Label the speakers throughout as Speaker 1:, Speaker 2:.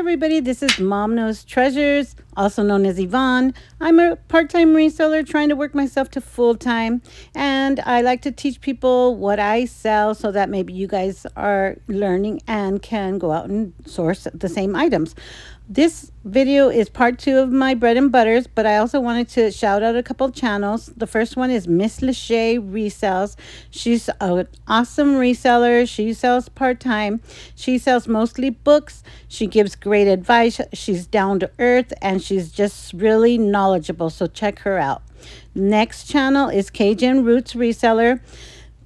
Speaker 1: everybody, this is Mom Knows Treasures, also known as Yvonne. I'm a part-time reseller trying to work myself to full-time, and I like to teach people what I sell so that maybe you guys are learning and can go out and source the same items. This video is part 2 of my bread and butters, but I also wanted to shout out a couple channels. The first one is Miss Lachey Resells. She's an awesome reseller. She sells part-time. She sells mostly books. She gives great advice. She's down to earth and she's just really knowledgeable. So check her out. Next channel is Cajun Roots Reseller.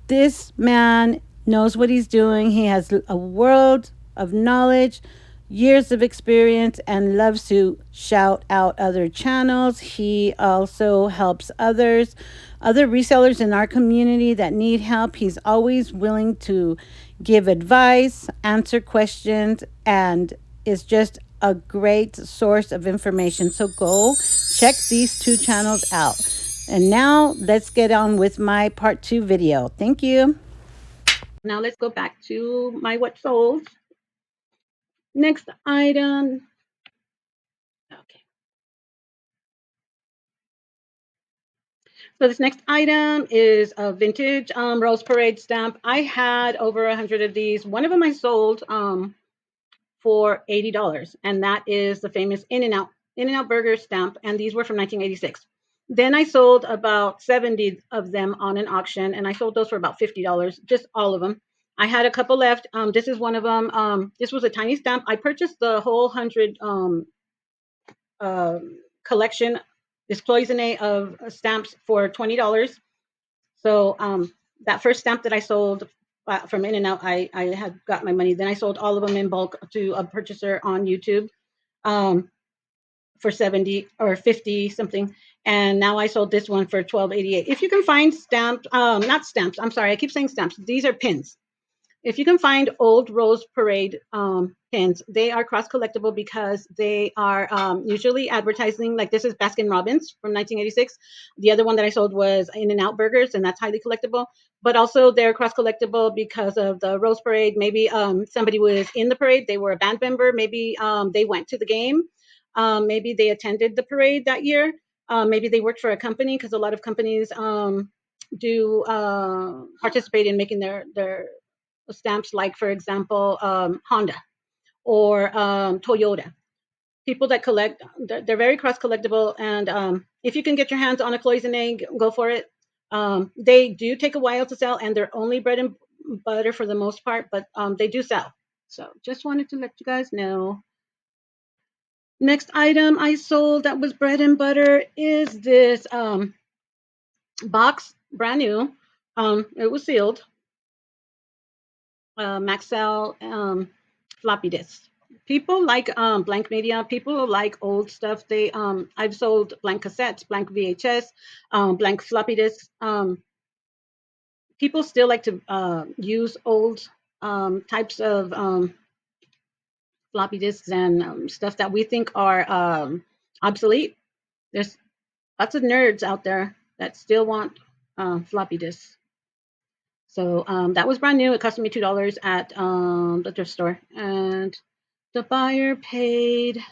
Speaker 1: This man knows what he's doing. He has a world of knowledge, years of experience, and loves to shout out other channels. He also helps other resellers in our community that need help. He's always willing to give advice, answer questions, and is just a great source of information. So go check these 2 channels out. And now let's get on with my part 2 video. Thank you. Now let's go back to my what sold. Next item. Okay. So this next item is a vintage Rose Parade stamp. I had over 100 of these. One of them I sold for $80, and that is the famous In-N-Out Burger stamp, and these were from 1986. Then I sold about 70 of them on an auction, and I sold those for about $50, just all of them. I had a couple left. This is one of them. This was a tiny stamp. I purchased the whole 100 collection, this cloisonne of stamps for $20. So that first stamp that I sold from In-N-Out, I had got my money. Then I sold all of them in bulk to a purchaser on YouTube for 70 or 50 something. And now I sold this one for $12.88. If you can find stamps, not stamps, I'm sorry, I keep saying stamps. These are pins. If you can find old Rose Parade pins, they are cross collectible because they are usually advertising. Like this is Baskin Robbins from 1986. The other one that I sold was In-N-Out Burgers, and that's highly collectible. But also they're cross collectible because of the Rose Parade. Maybe somebody was in the parade, they were a band member. Maybe they went to the game. Maybe they attended the parade that year. Maybe they worked for a company because a lot of companies do participate in making their stamps, like for example Honda or Toyota. People that collect, they're very cross collectible, and if you can get your hands on a cloisonne, go for it. They do take a while to sell, and they're only bread and butter for the most part, but they do sell. So just wanted to let you guys know. Next item I sold that was bread and butter is this box, brand new. It was sealed. Maxell floppy disk. People like blank media. People like old stuff. I've sold blank cassettes, blank VHS, blank floppy disks. People still like to use old types of floppy disks and stuff that we think are obsolete. There's lots of nerds out there that still want floppy disks. So that was brand new. It cost me $2 at the thrift store, and the buyer paid.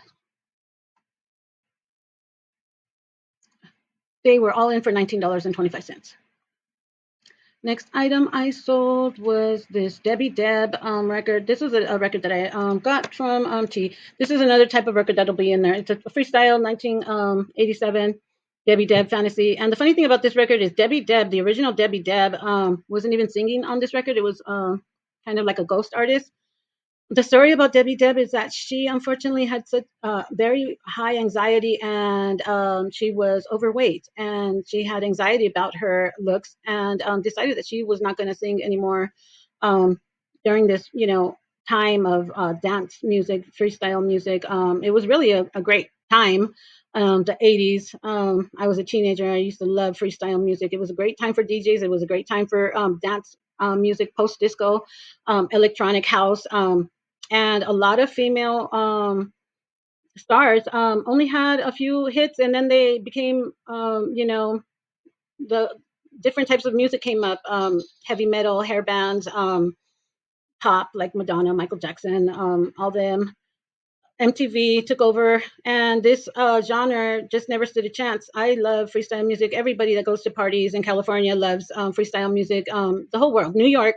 Speaker 1: They were all in for $19.25. Next item I sold was this Debbie Deb record. This is a record that I got from T. This is another type of record that'll be in there. It's a freestyle 1987 Debbie Deb fantasy. And the funny thing about this record is Debbie Deb, the original Debbie Deb, wasn't even singing on this record. It was kind of like a ghost artist. The story about Debbie Deb is that she unfortunately had such very high anxiety, and she was overweight, and she had anxiety about her looks, and decided that she was not going to sing anymore during this, time of dance music, freestyle music. It was really a great time. The 80s. I was a teenager. I used to love freestyle music. It was a great time for DJs. It was a great time for dance music, post disco, electronic house. And a lot of female stars only had a few hits, and then they became, the different types of music came up, heavy metal, hair bands, pop like Madonna, Michael Jackson, all them. MTV took over, and this genre just never stood a chance. I love freestyle music. Everybody that goes to parties in California loves freestyle music. The whole world, New York,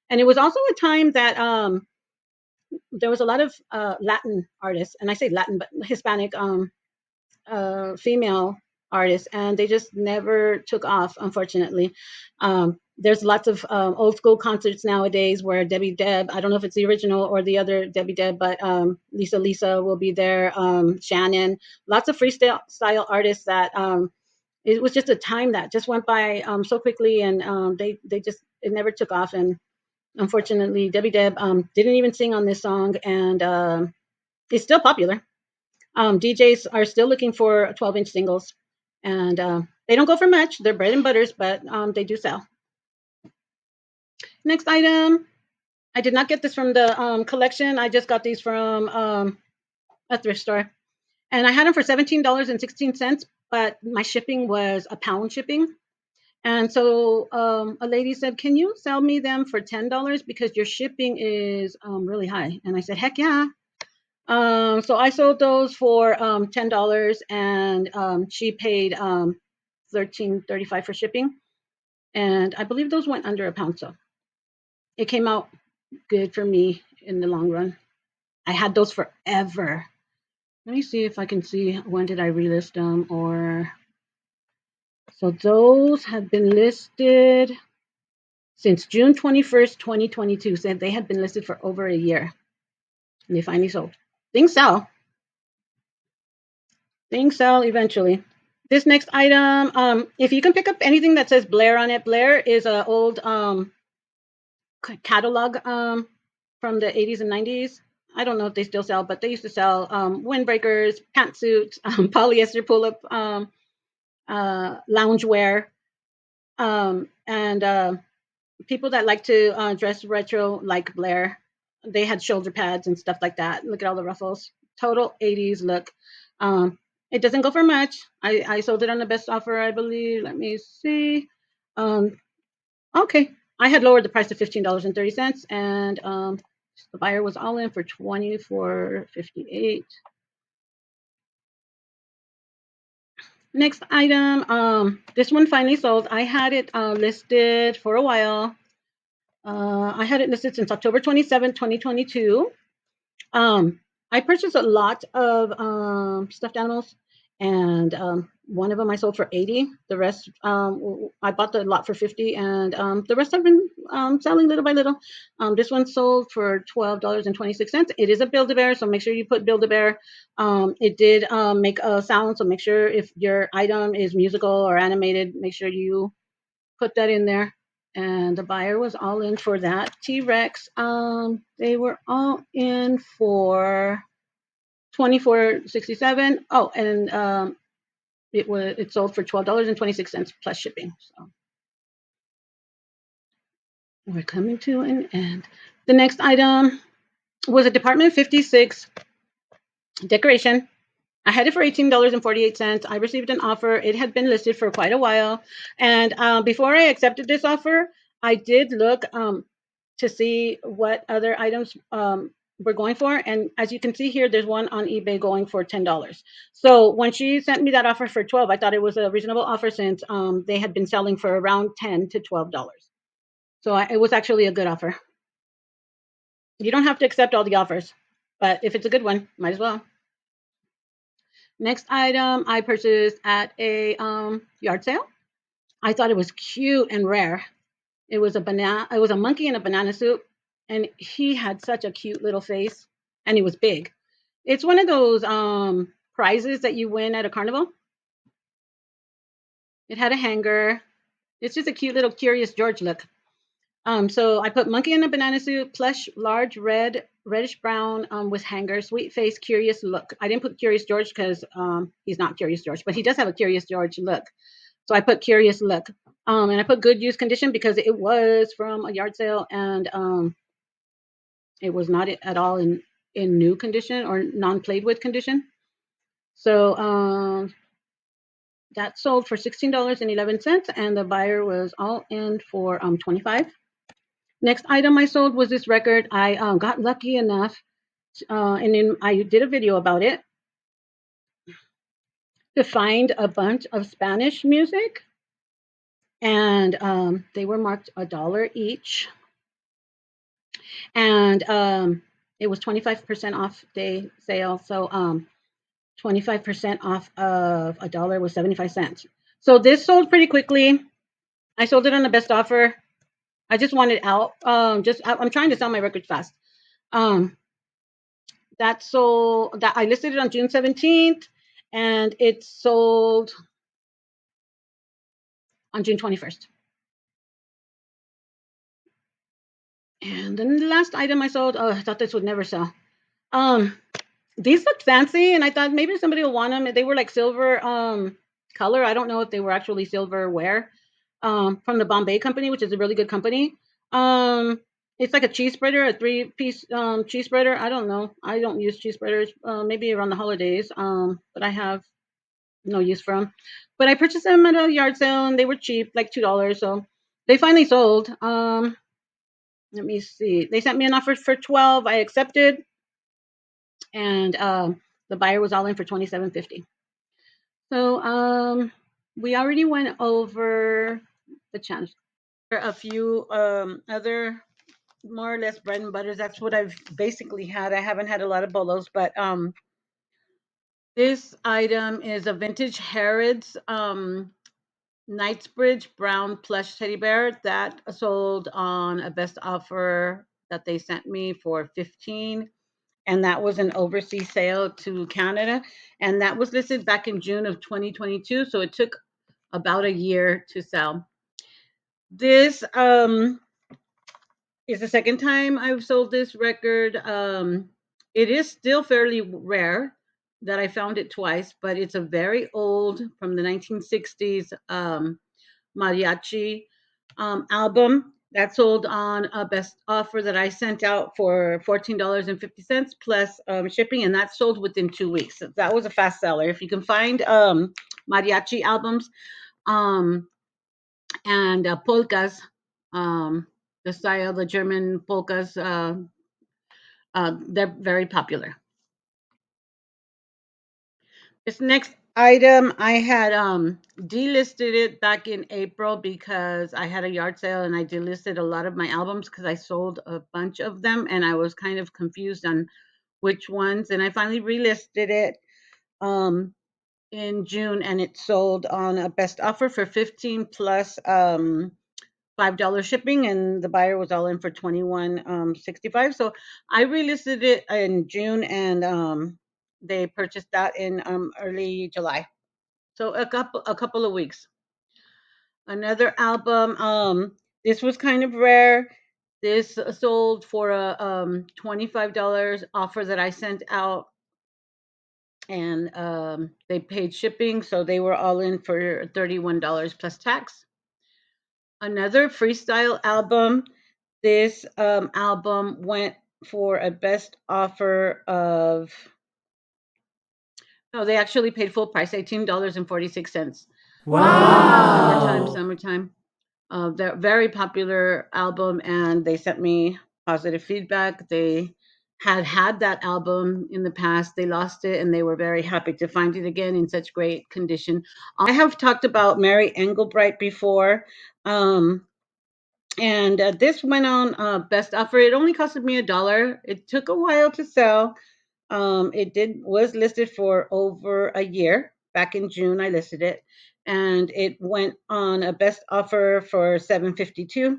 Speaker 1: and it was also a time that there was a lot of Latin artists, and I say Latin, but Hispanic female artists, and they just never took off, unfortunately. There's lots of old school concerts nowadays where Debbie Deb, I don't know if it's the original or the other Debbie Deb, but Lisa will be there, Shannon, lots of freestyle style artists that it was just a time that just went by so quickly, and they just, it never took off. And unfortunately, Debbie Deb didn't even sing on this song, and it's still popular. DJs are still looking for 12-inch singles, and they don't go for much. They're bread and butters, but they do sell. Next item. I did not get this from the collection. I just got these from a thrift store, and I had them for $17.16, but my shipping was a pound shipping. And so a lady said, "Can you sell me them for $10 because your shipping is really high?" And I said, "Heck yeah." So I sold those for $10, and she paid $13.35 for shipping, and I believe those went under a pound. So it came out good for me in the long run. I had those forever. Let me see if I can see when did I relist them, or so those have been listed since June 21st, 2022. Said they had been listed for over a year, and they finally sold. Things sell. Things sell eventually. This next item, if you can pick up anything that says Blair on it, Blair is an old catalog from the 80s and 90s. I don't know if they still sell, but they used to sell windbreakers, pantsuits, polyester pull-up loungewear, and people that like to dress retro like Blair. They had shoulder pads and stuff like that. Look at all the ruffles. Total 80s look. It doesn't go for much. I sold it on the best offer, I believe. Let me see. Okay. I had lowered the price to $15.30, and the buyer was all in for $24.58. Next item. This one finally sold. I had it listed for a while. I had it listed since October 27, 2022. I purchased a lot of stuffed animals, and one of them I sold for 80. The rest, I bought the lot for 50, and the rest I've been selling little by little. This one sold for $12.26. It is a Build-A-Bear, so make sure you put Build-A-Bear. It did make a sound, so make sure if your item is musical or animated, make sure you put that in there. And the buyer was all in for that T-Rex. They were all in for $24.67. Oh, and it sold for $12.26 plus shipping. So we're coming to an end. The next item was a Department 56 decoration. I had it for $18.48. I received an offer. It had been listed for quite a while. And before I accepted this offer, I did look to see what other items were going for. And as you can see here, there's one on eBay going for $10. So when she sent me that offer for 12, I thought it was a reasonable offer since they had been selling for around $10 to $12. So it was actually a good offer. You don't have to accept all the offers, but if it's a good one, might as well. Next item I purchased at a yard sale. I thought it was cute and rare. It was a monkey in a banana suit, and he had such a cute little face, and he was big. It's one of those prizes that you win at a carnival. It had a hanger. It's just a cute little Curious George look. So I put monkey in a banana suit, plush, large, reddish brown with hanger, sweet face, curious look. I didn't put Curious George because he's not Curious George, but he does have a Curious George look. So I put curious look. And I put good use condition because it was from a yard sale, and it was not at all in new condition or non-played with condition. So that sold for $16.11, and the buyer was all in for $25. Next item I sold was this record. I got lucky enough and then I did a video about it to find a bunch of Spanish music, and they were marked $1 each, and it was 25% off day sale. So 25% off of $1 was 75 cents. So this sold pretty quickly. I sold it on the best offer. I just wanted out. I'm trying to sell my records fast. Um, that I listed it on June 17th, and it sold on June 21st. And then the last item I sold, oh, I thought this would never sell. Um, these looked fancy, and I thought maybe somebody will want them. They were like silver color. I don't know if they were actually silverware. From the Bombay company, which is a really good company. Um, it's like a cheese spreader, a 3-piece cheese spreader. I don't know. I don't use cheese spreaders. Maybe around the holidays. But I have no use for them. But I purchased them at a yard sale, and they were cheap, like $2. So they finally sold. Let me see. They sent me an offer for 12. I accepted, and the buyer was all in for 27.50. So we already went over the channel. A few other more or less bread and butters. That's what I've basically had. I haven't had a lot of bolos, but this item is a vintage Harrods Knightsbridge brown plush teddy bear that sold on a best offer that they sent me for 15, and that was an overseas sale to Canada, and that was listed back in June of 2022, so it took about a year to sell. This is the second time I've sold this record. It is still fairly rare that I found it twice, but it's a very old, from the 1960s, mariachi album that sold on a best offer that I sent out for $14.50 plus shipping, and that sold within 2 weeks. So that was a fast seller. If you can find mariachi albums, um, and polkas, um, the style, the German polkas, they're very popular. This next item, I had delisted it back in April because I had a yard sale, and I delisted a lot of my albums because I sold a bunch of them, and I was kind of confused on which ones. And I finally relisted it um, in June, and it sold on a best offer for 15 plus $5 shipping, and the buyer was all in for 21.65. So I relisted it in June, and they purchased that in early July. So a couple of weeks. Another album. This was kind of rare. This sold for a $25 offer that I sent out, and they paid shipping, so they were all in for $31 plus tax. Another freestyle album. This album went for a best offer of, no, they actually paid full price, $18.46. Wow. Summertime. They're very popular album, and they sent me positive feedback. They had that album in the past. They lost it, and they were very happy to find it again in such great condition. I have talked about Mary Engelbreit before. And this went on best offer. It only costed me $1. It took a while to sell. It was listed for over a year. Back in June, I listed it, and it went on a best offer for $7.52.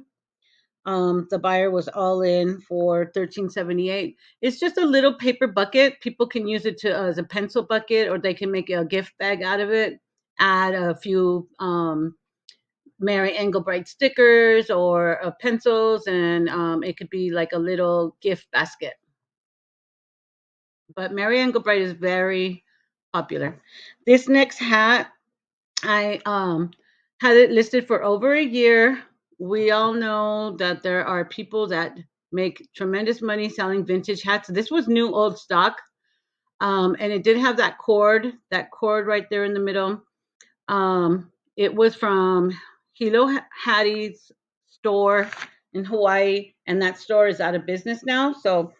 Speaker 1: The buyer was all in for $13.78. It's just a little paper bucket. People can use it as a pencil bucket, or they can make a gift bag out of it. Add a few Mary Engelbreit stickers or pencils, and it could be like a little gift basket. But Mary Engelbreit is very popular. This next hat, I had it listed for over a year. We all know that there are people that make tremendous money selling vintage hats. This was new old stock, and it did have that cord right there in the middle. It was from Hilo Hattie's store in Hawaii, and that store is out of business now. So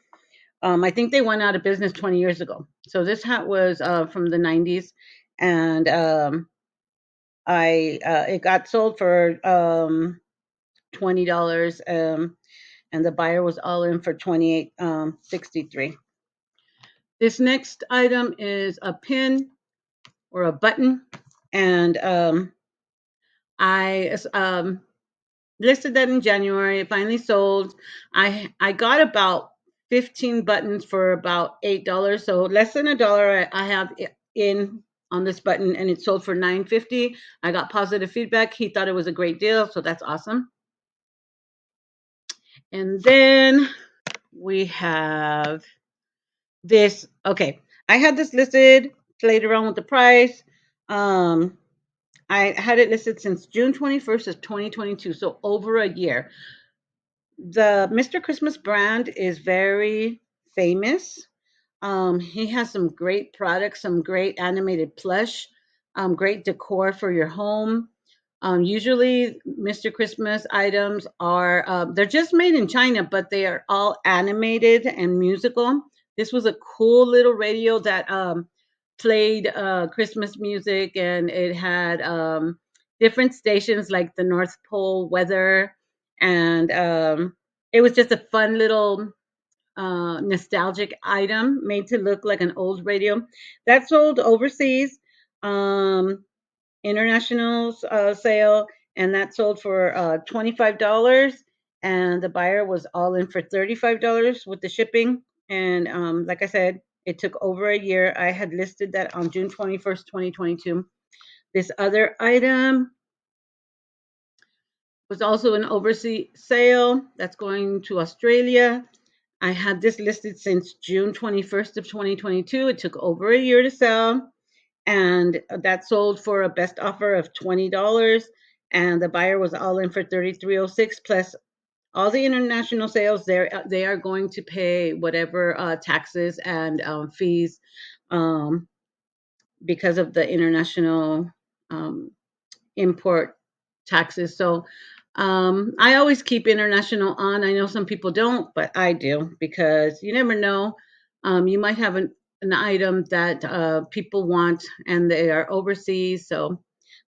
Speaker 1: I think they went out of business 20 years ago. So this hat was from the 90s, and I it got sold for $20, and the buyer was all in for 28.63. This next item is a pin or a button, and I listed that in January. It finally sold. I got about 15 buttons for about $8, so less than $1. I have in on this button, and it sold for $9.50. I got positive feedback. He thought it was a great deal, so that's awesome. And then we have this. Okay, I had this listed, played around with the price. Um, I had it listed since June 21st of 2022, so over a year. The Mr. Christmas brand is very famous. He has some great products, some great animated plush, great decor for your home. Usually, Mr. Christmas items are they're just made in China, but they are all animated and musical. This was a cool little radio that played Christmas music, and it had different stations like the North Pole weather, and it was just a fun little nostalgic item made to look like an old radio that sold overseas. Um, International sale, and that sold for $25. And the buyer was all in for $35 with the shipping. And like I said, it took over a year. I had listed that on June 21st, 2022. This other item was also an overseas sale that's going to Australia. I had this listed since June 21st of 2022. It took over a year to sell, and that sold for a best offer of $20, and the buyer was all in for 3306 plus all the international sales. They are going to pay whatever taxes and fees, um, because of the international um, import taxes. So I always keep international on. I know some people don't, but I do, because you never know. You might have an item that people want, and they are overseas. So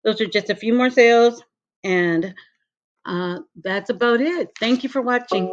Speaker 1: those are just a few more sales, and that's about it. Thank you for watching.